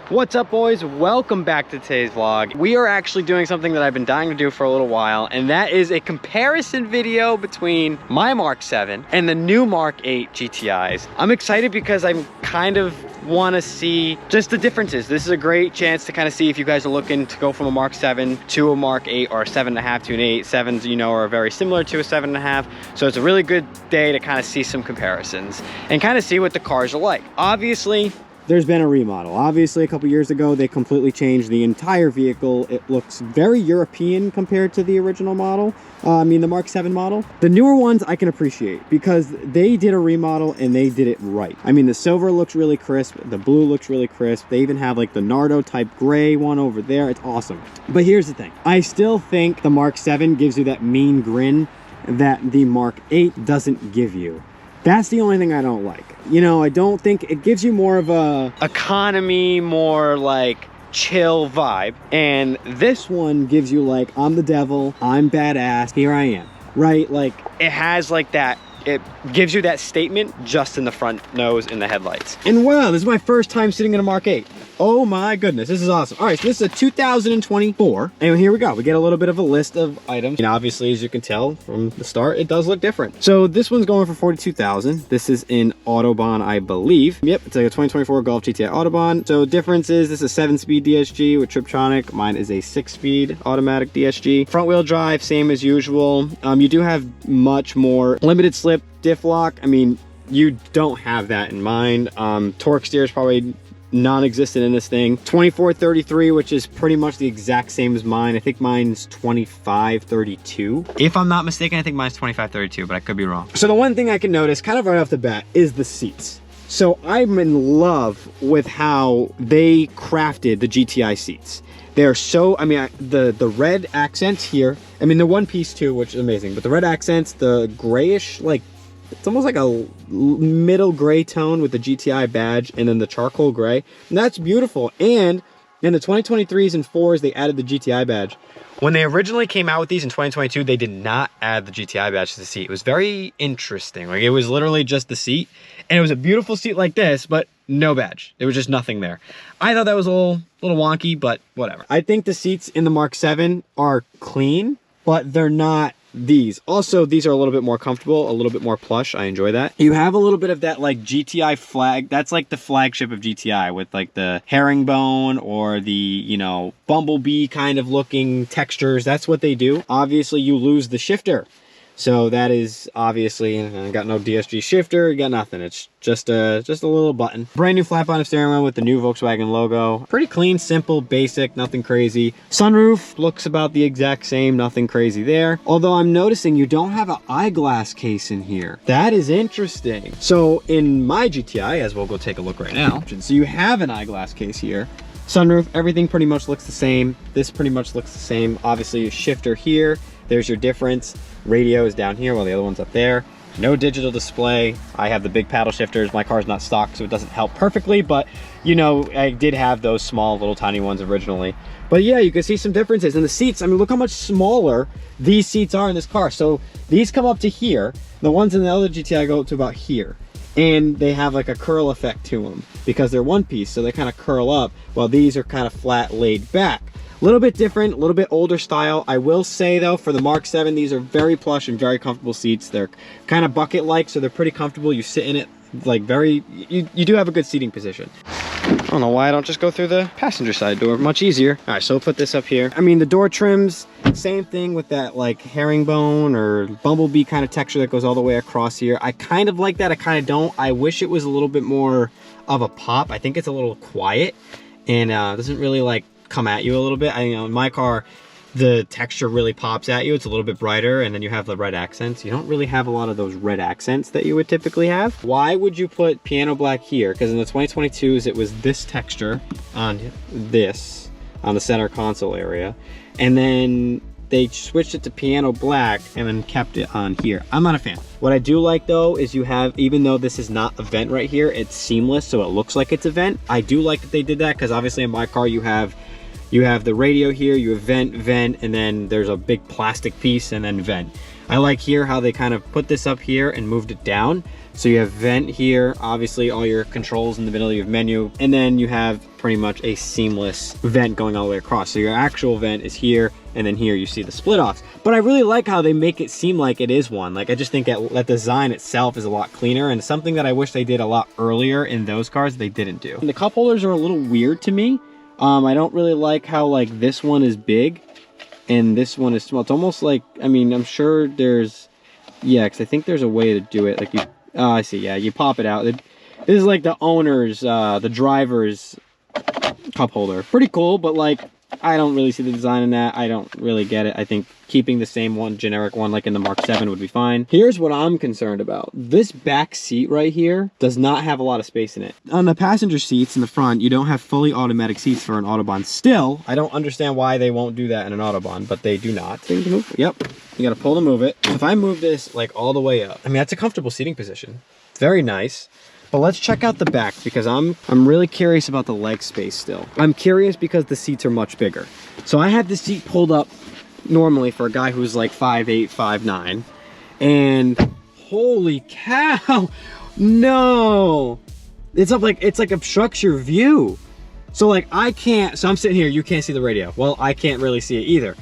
What's up, boys? Welcome back to today's vlog. We are actually doing something that I've been dying to do for a little while, and that is a comparison video between my Mark 7 and the new Mark 8 GTIs. I'm excited because I'm kind of want to see just the differences. This is a great chance to kind of see if you guys are looking to go from a Mark 7 to a Mark 8 or a 7.5 to an 8. 7s, you know, are very similar to a 7.5. So it's a really good day to kind of see some comparisons and kind of see what the cars are like. Obviously, there's been a remodel. Obviously, a couple years ago, they completely changed the entire vehicle. It looks very European compared to the original model. The Mark 7 model. The newer ones I can appreciate because they did a remodel and they did it right. I mean, the silver looks really crisp. The blue looks really crisp. They even have like the Nardo type gray one over there. It's awesome. But here's the thing. I still think the Mark 7 gives you that mean grin that the Mark 8 doesn't give you. That's the only thing I don't like. You know, I don't think it gives you more of a economy, more like chill vibe. And this one gives you like, I'm the devil, I'm badass, here I am, right? Like it has like that, it gives you that statement just in the front nose and the headlights. And wow, this is my first time sitting in a Mark 8. Oh my goodness, this is awesome. All right, so this is a 2024, and here we go. We get a little bit of a list of items. And obviously, as you can tell from the start, it does look different. So this one's going for $42,000. This is in Autobahn, I believe. Yep, it's like a 2024 Golf GTI Autobahn. So difference is this is a 7-speed DSG with Triptronic. Mine is a 6-speed automatic DSG. Front wheel drive, same as usual. You do have much more limited slip diff lock. I mean, you don't have that in mine. Torque steer is probably non-existent in this thing. 2433, which is pretty much the exact same as mine. I think mine's 2532. If I'm not mistaken, I think mine's 2532, but I could be wrong. So the one thing I can notice kind of right off the bat is the seats. So I'm in love with how they crafted the GTI seats. They're so, I mean, the red accents here, I mean, they're one piece too, which is amazing, but the red accents, the grayish, like, it's almost like a middle gray tone with the GTI badge and then the charcoal gray. And that's beautiful. And in the 2023s and 4s, they added the GTI badge. When they originally came out with these in 2022, they did not add the GTI badge to the seat. It was very interesting. Like, it was literally just the seat. And it was a beautiful seat like this, but no badge. There was just nothing there. I thought that was a little wonky, but whatever. I think the seats in the Mark 7 are clean, but they're not these. Also, these are a little bit more comfortable, a little bit more plush. I enjoy that. You have a little bit of that like GTI flag. That's like the flagship of GTI with like the herringbone or the, you know, bumblebee kind of looking textures. That's what they do. Obviously, you lose the shifter. So that is obviously, got no DSG shifter, got nothing. It's just a little button. Brand new flat bottom steering wheel with the new Volkswagen logo. Pretty clean, simple, basic, nothing crazy. Sunroof looks about the exact same, nothing crazy there. Although I'm noticing you don't have an eyeglass case in here. That is interesting. So in my GTI, as we'll go take a look right now, so you have an eyeglass case here. Sunroof, everything pretty much looks the same. This pretty much looks the same. Obviously, a shifter here. There's your difference. Radio is down here while the other one's up there. No digital display. I have the big paddle shifters. My car's not stock, so it doesn't help perfectly, but you know, I did have those small little tiny ones originally. But yeah, you can see some differences. And the seats, I mean, look how much smaller these seats are in this car. So these come up to here. The ones in the other GTI go up to about here. And they have like a curl effect to them because they're one piece, so they kind of curl up, while these are kind of flat laid back. A little bit different, a little bit older style. I will say though, for the Mark 7, these are very plush and very comfortable seats. They're kind of bucket-like, so they're pretty comfortable. You sit in it like you do have a good seating position. I don't know why I don't just go through the passenger side door. Much easier. All right, so we'll put this up here. I mean, the door trims, same thing with that like herringbone or bumblebee kind of texture that goes all the way across here. I kind of like that. I kind of don't. I wish it was a little bit more of a pop. I think it's a little quiet and doesn't really like come at you a little bit. You know, in my car, the texture really pops at you. It's a little bit brighter, and then you have the red accents. You don't really have a lot of those red accents that you would typically have. Why would you put piano black here? Because in the 2022s, it was this texture on this, on the center console area. And then they switched it to piano black and then kept it on here. I'm not a fan. What I do like though is you have, even though this is not a vent right here, it's seamless, so it looks like it's a vent. I do like that they did that, because obviously in my car you have the radio here, you have vent, and then there's a big plastic piece and then vent. I like here how they kind of put this up here and moved it down. So you have vent here, obviously all your controls in the middle of your menu, and then you have pretty much a seamless vent going all the way across. So your actual vent is here, and then here you see the split offs. But I really like how they make it seem like it is one. Like, I just think that design itself is a lot cleaner, and something that I wish they did a lot earlier in those cars they didn't do. And the cup holders are a little weird to me. I don't really like how like this one is big and this one is small. It's almost like, I mean, I'm sure there's, yeah, because I think there's a way to do it. Like you, oh, I see, yeah, you pop it out. This is like the owner's, the driver's cup holder. Pretty cool, but like, I don't really see the design in that. I don't really get it. I think keeping the same one, generic one, like in the Mark 7 would be fine. Here's what I'm concerned about. This back seat right here does not have a lot of space in it. On the passenger seats in the front, you don't have fully automatic seats for an Autobahn. Still, I don't understand why they won't do that in an Autobahn, but they do not. Yep, you gotta pull to move it. If I move this like all the way up, I mean, that's a comfortable seating position. It's very nice. But let's check out the back, because I'm really curious about the leg space still. I'm curious because the seats are much bigger. So I had the seat pulled up normally for a guy who's like 5'8", 5'9", and holy cow, no, it's up like, it's like obstructs your view. So like I can't, so I'm sitting here, you can't see the radio. Well, I can't really see it either.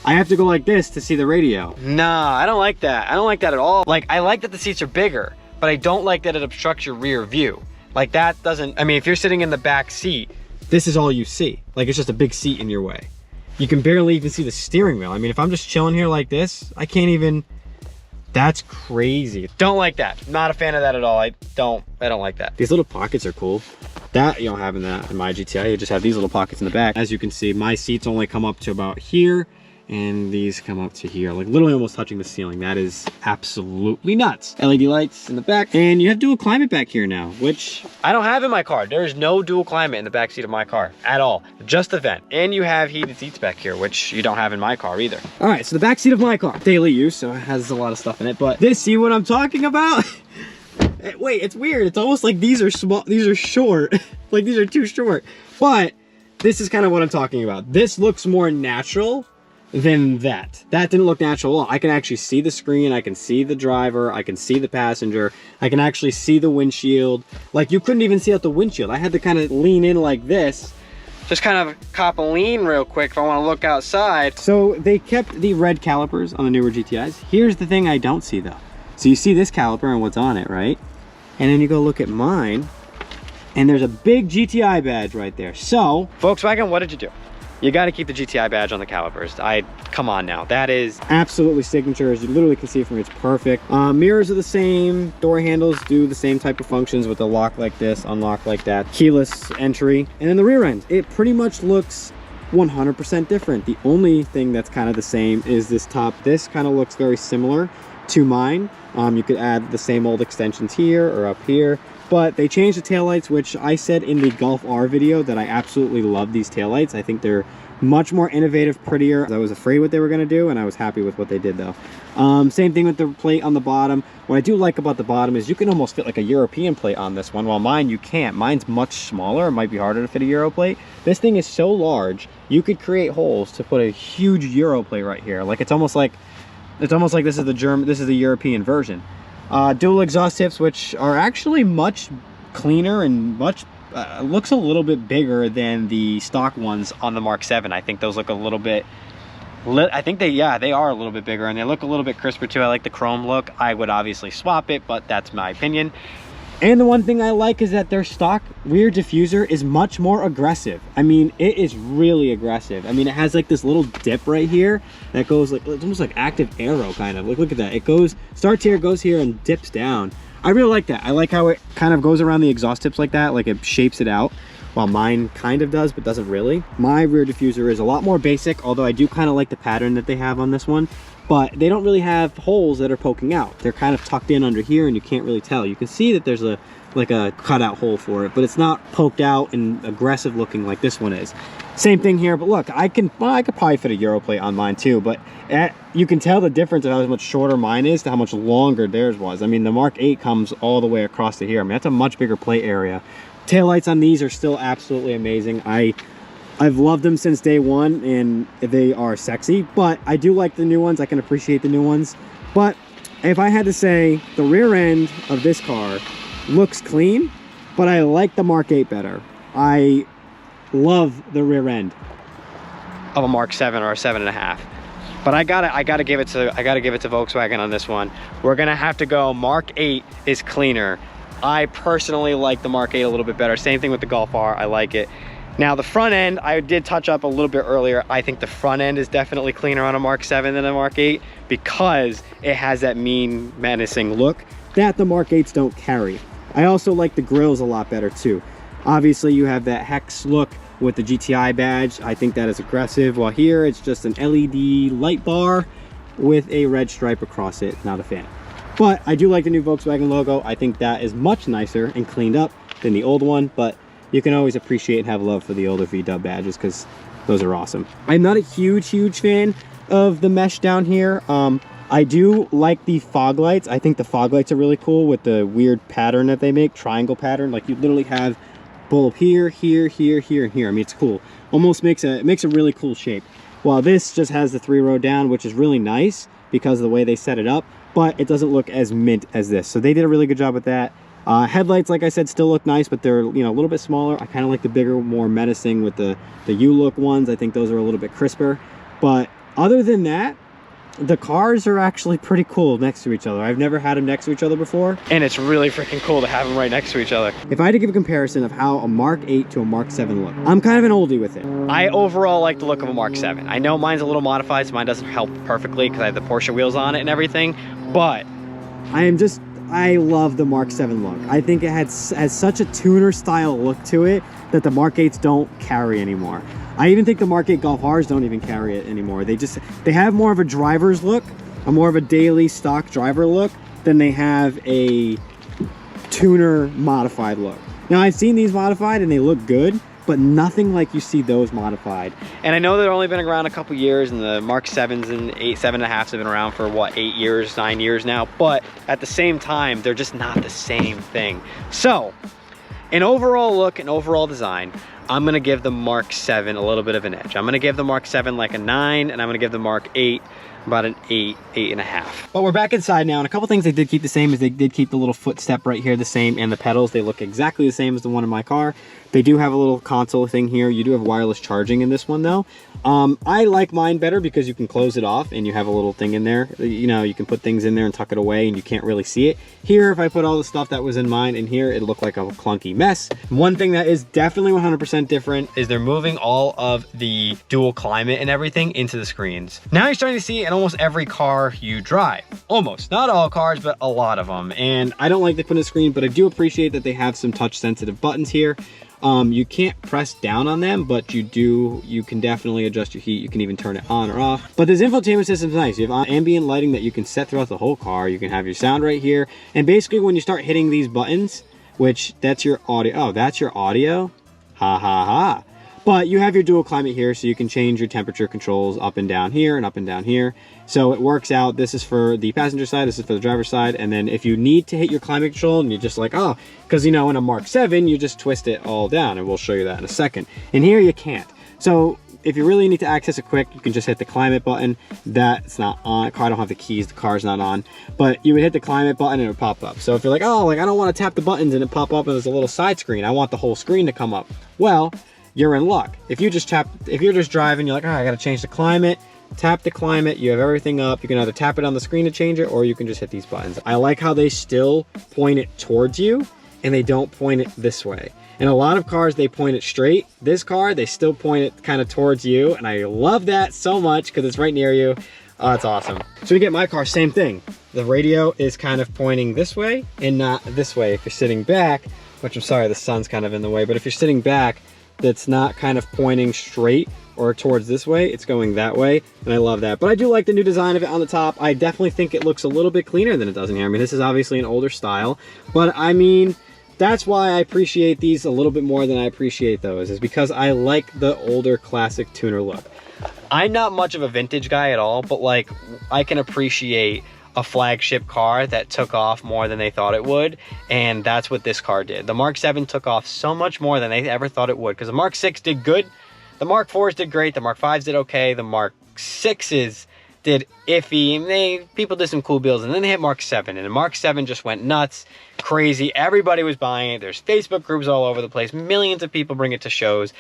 I have to go like this to see the radio. Nah, I don't like that. I don't like that at all. Like, I like that the seats are bigger, but I don't like that it obstructs your rear view. Like, that doesn't, I mean, if you're sitting in the back seat, this is all you see. Like, it's just a big seat in your way. You can barely even see the steering wheel. I mean, if I'm just chilling here like this, I can't even, that's crazy. Don't like that. Not a fan of that at all. I don't like that. These little pockets are cool. That, you don't have in that in my GTI. You just have these little pockets in the back. As you can see, my seats only come up to about here, and these come up to here, like literally almost touching the ceiling. That is absolutely nuts. LED lights in the back, and you have dual climate back here now, which I don't have in my car. There is no dual climate in the back seat of my car at all, just the vent. And you have heated seats back here, which you don't have in my car either. All right, so the back seat of my car, daily use, so it has a lot of stuff in it, but this, see what I'm talking about? Wait, it's weird. It's almost like these are small, these are short. Like these are too short, but this is kind of what I'm talking about. This looks more natural than that. That didn't look natural at all. I can actually see the screen, I can see the driver, I can see the passenger, I can actually see the windshield. Like, you couldn't even see out the windshield. I had to kind of lean in like this, just kind of cop a lean real quick if I want to look outside. So they kept the red calipers on the newer GTIs. Here's the thing I don't see though. So you see this caliper and what's on it, right? And then you go look at mine, and there's a big GTI badge right there. So Volkswagen, what did you do? You got to keep the GTI badge on the calipers. Come on now. That is absolutely signature. As you literally can see from me, it's perfect. Mirrors are the same. Door handles do the same type of functions with the lock like this, unlock like that. Keyless entry. And then the rear end, it pretty much looks 100% different. The only thing that's kind of the same is this top. This kind of looks very similar to mine. You could add the same old extensions here or up here. But they changed the taillights, which I said in the Golf R video that I absolutely love these taillights. I think they're much more innovative, prettier. I was afraid what they were gonna do, and I was happy with what they did though. Same thing with the plate on the bottom. What I do like about the bottom is you can almost fit like a European plate on this one, while mine you can't. Mine's much smaller, it might be harder to fit a Euro plate. This thing is so large, you could create holes to put a huge Euro plate right here. Like, it's almost like this is the European version. Dual exhaust tips, which are actually much cleaner and much looks a little bit bigger than the stock ones on the Mark 7. I think those look a little bit, I think they are a little bit bigger, and they look a little bit crisper too. I like the chrome look. I would obviously swap it, but that's my opinion. And the one thing I like is that their stock rear diffuser is much more aggressive. I mean, it is really aggressive. I mean, it has like this little dip right here that goes like, it's almost like active arrow kind of. Look at that. It goes, starts here, goes here, and dips down. I really like that. I like how it kind of goes around the exhaust tips like that, like it shapes it out. while mine kind of does, but doesn't really. My rear diffuser is a lot more basic, although I do kind of like the pattern that they have on this one. But they don't really have holes that are poking out. They're kind of tucked in under here and you can't really tell. You can see that there's like a cutout hole for it, but it's not poked out and aggressive looking like this one is. Same thing here, but look, I could probably fit a Euro plate on mine too, but you can tell the difference of how much shorter mine is to how much longer theirs was. I mean, the Mark 8 comes all the way across to here. I mean, that's a much bigger plate area. Taillights on these are still absolutely amazing. I've loved them since day one and they are sexy, but I do like the new ones. I can appreciate the new ones. But if I had to say, the rear end of this car looks clean, but I like the Mark 8 better. I love the rear end of a Mark 7 or a 7.5. But I gotta give it to Volkswagen on this one. We're gonna have to go Mark 8 is cleaner. I personally like the Mark 8 a little bit better. Same thing with the Golf R, I like it. Now the front end, I did touch up a little bit earlier. I think the front end is definitely cleaner on a Mark 7 than a Mark 8 because it has that mean, menacing look that the Mark 8s don't carry. I also like the grills a lot better too. Obviously you have that hex look with the GTI badge. I think that is aggressive, while here it's just an LED light bar with a red stripe across it. Not a fan. But I do like the new Volkswagen logo. I think that is much nicer and cleaned up than the old one, but you can always appreciate and have love for the older VW badges because those are awesome. I'm not a huge fan of the mesh down here. I do like the fog lights. I think the fog lights are really cool with the weird pattern that they make, triangle pattern. Like you literally have bulb here, here, here, here, and here. I mean, it's cool. Almost makes a really cool shape. While this just has the 3-row down, which is really nice because of the way they set it up, but it doesn't look as mint as this. So they did a really good job with that. Headlights, like I said, still look nice, but they're, you know, a little bit smaller. I kind of like the bigger, more menacing with the U-look ones. I think those are a little bit crisper. But other than that, the cars are actually pretty cool next to each other. I've never had them next to each other before, and it's really freaking cool to have them right next to each other. If I had to give a comparison of how a Mark 8 to a Mark 7 look, I'm kind of an oldie with it. I overall like the look of a Mark 7. I know mine's a little modified, so mine doesn't help perfectly because I have the Porsche wheels on it and everything, but I love the Mark 7 look. I think it has such a tuner style look to it that the Mark 8s don't carry anymore. I even think the Mark 8 Golf Rs don't even carry it anymore. They have more of a driver's look, a more of a daily stock driver look than they have a tuner modified look. Now I've seen these modified and they look good, but nothing like you see those modified. And I know they've only been around a couple years, and the Mark 7s and 7.5s have been around for what, 8 years, 9 years now, but at the same time, they're just not the same thing. So, in overall look and overall design, I'm gonna give the Mark 7 a little bit of an edge. I'm gonna give the Mark 7 like a 9, and I'm gonna give the Mark 8 about an 8, 8.5. But we're back inside now, and a couple things they did keep the same is they did keep the little footstep right here the same, and the pedals, they look exactly the same as the one in my car. They do have a little console thing here. You do have wireless charging in this one though. I like mine better because you can close it off and you have a little thing in there. You know, you can put things in there and tuck it away and you can't really see it. Here, if I put all the stuff that was in mine in here, it looked like a clunky mess. One thing that is definitely 100% different is they're moving all of the dual climate and everything into the screens. Now you're starting to see in almost every car you drive. Almost, not all cars, but a lot of them. And I don't like they put in a screen, but I do appreciate that they have some touch sensitive buttons here. You can't press down on them, but you can definitely adjust your heat. You can even turn it on or off. But this infotainment system is nice. You have ambient lighting that you can set throughout the whole car. You can have your sound right here. And basically when you start hitting these buttons, which that's your audio. Oh, that's your audio? Ha ha ha. But you have your dual climate here, so you can change your temperature controls up and down here and up and down here. So it works out. This is for the passenger side, this is for the driver's side. And then if you need to hit your climate control and you're just like, oh, because you know, in a Mark 7, you just twist it all down, and we'll show you that in a second. And here you can't. So if you really need to access it quick, you can just hit the climate button. That's not on. I don't have the keys, the car's not on. But you would hit the climate button and it would pop up. So if you're like, oh, like I don't want to tap the buttons and it pop up and there's a little side screen, I want the whole screen to come up. Well, you're in luck. If you're just driving, you're like, oh, I gotta change the climate, tap the climate, you have everything up. You can either tap it on the screen to change it, or you can just hit these buttons. I like how they still point it towards you and they don't point it this way. In a lot of cars, they point it straight. This car, they still point it kind of towards you, and I love that so much because it's right near you. Oh, it's awesome. So we get my car, same thing. The radio is kind of pointing this way and not this way if you're sitting back, which I'm sorry, the sun's kind of in the way, but if you're sitting back, that's not kind of pointing straight or towards this way, it's going that way, and I love that. But I do like the new design of it on the top. I definitely think it looks a little bit cleaner than it does in here. I mean, this is obviously an older style, but I mean, that's why I appreciate these a little bit more than I appreciate those, is because I like the older classic tuner look. I'm not much of a vintage guy at all, but like, I can appreciate a flagship car that took off more than they thought it would, and that's what this car did. The Mark 7 took off so much more than they ever thought it would, because the Mark 6 did good, the Mark 4s did great, the Mark 5s did okay, the Mark 6s did iffy, and people did some cool builds, and then they hit Mark 7, and the Mark 7 just went nuts, crazy, everybody was buying it, there's Facebook groups all over the place, millions of people bring it to shows.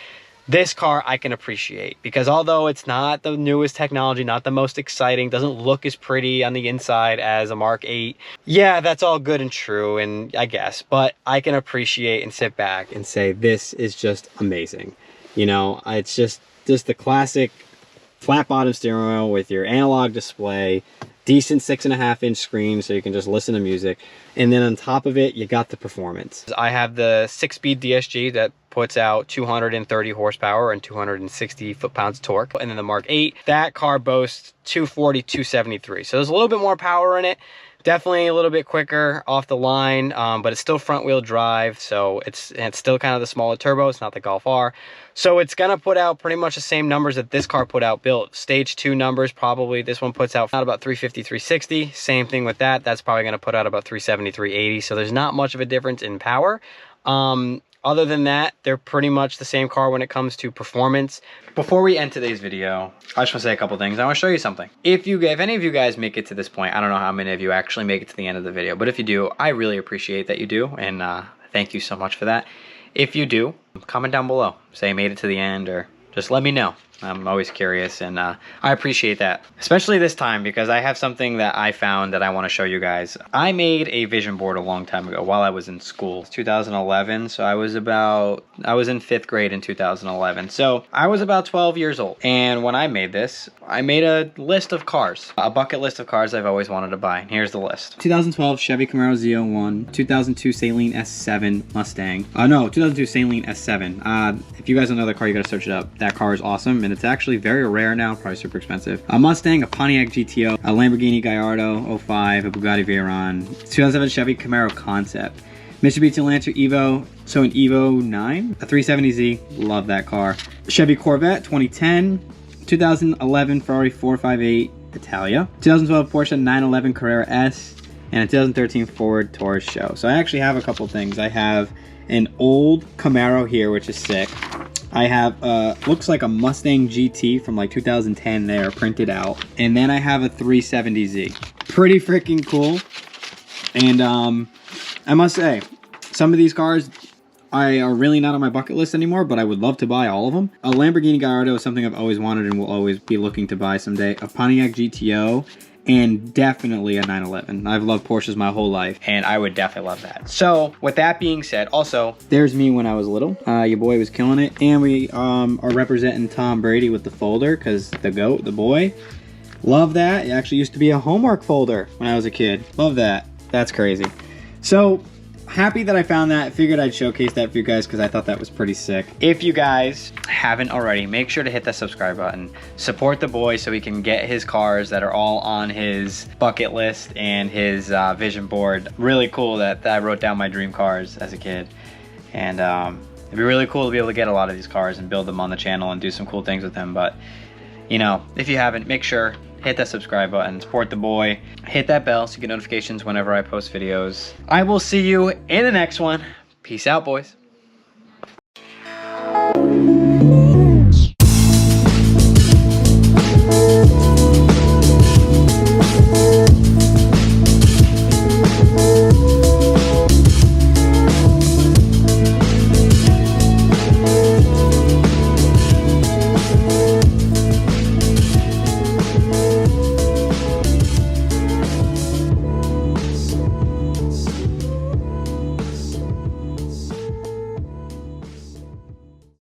This car I can appreciate, because although it's not the newest technology, not the most exciting, doesn't look as pretty on the inside as a Mark 8, yeah, that's all good and true, and I guess, but I can appreciate and sit back and say, this is just amazing. You know, it's just the classic flat bottom steering wheel with your analog display, decent 6.5-inch screen so you can just listen to music, and then on top of it you got the performance. I have the 6-speed DSG that puts out 230 horsepower and 260 foot-pounds of torque, and then the Mark 8, that car boasts 240, 273, so there's a little bit more power in it. Definitely a little bit quicker off the line, but it's still front wheel drive, so it's still kind of the smaller turbo. It's not the Golf R, so it's gonna put out pretty much the same numbers that this car put out built. Stage 2 numbers, probably this one puts out about 350, 360. Same thing with that. That's probably gonna put out about 370, 380. So there's not much of a difference in power. Other than that, they're pretty much the same car when it comes to performance. Before we end today's video, I just want to say a couple things. I want to show you something. If any of you guys make it to this point, I don't know how many of you actually make it to the end of the video, but if you do, I really appreciate that you do, and thank you so much for that. If you do, comment down below. Say made it to the end, or just let me know. I'm always curious, and I appreciate that, especially this time, because I have something that I found that I want to show you guys. I made a vision board a long time ago while I was in school. It's 2011, so I was in 5th grade in 2011, so I was about 12 years old. And when I made this, I made a list of cars, a bucket list of cars I've always wanted to buy. And here's the list: 2012 Chevy Camaro Z01, 2002 Saleen S7 Mustang. No, 2002 Saleen S7. If you guys don't know the car, you gotta search it up. That car is awesome, and it's actually very rare now, probably super expensive. A Mustang, a Pontiac GTO, a Lamborghini Gallardo 05, a Bugatti Veyron, 2007 Chevy Camaro Concept, Mitsubishi Lancer Evo, so an Evo 9, a 370Z, love that car. Chevy Corvette 2010, 2011 Ferrari 458 Italia, 2012 Porsche 911 Carrera S, and a 2013 Ford Taurus Show. So I actually have a couple things. I have an old Camaro here, which is sick. I have, looks like a Mustang GT from like 2010 there, printed out. And then I have a 370Z. Pretty freaking cool. And I must say, some of these cars are really not on my bucket list anymore, but I would love to buy all of them. A Lamborghini Gallardo is something I've always wanted and will always be looking to buy someday. A Pontiac GTO, and definitely a 911. I've loved Porsches my whole life, and I would definitely love that. So with that being said, also, there's me when I was little. Your boy was killing it, and we are representing Tom Brady with the folder, because the GOAT, the boy. Love that. It actually used to be a homework folder when I was a kid. Love that. That's crazy. So happy that I found that. Figured I'd showcase that for you guys because I thought that was pretty sick. If you guys haven't already, make sure to hit that subscribe button. Support the boy so he can get his cars that are all on his bucket list and his vision board. Really cool that I wrote down my dream cars as a kid. And it'd be really cool to be able to get a lot of these cars and build them on the channel and do some cool things with them. But, you know, if you haven't, make sure hit that subscribe button, support the boy, hit that bell so you get notifications whenever I post videos. I will see you in the next one. Peace out, boys.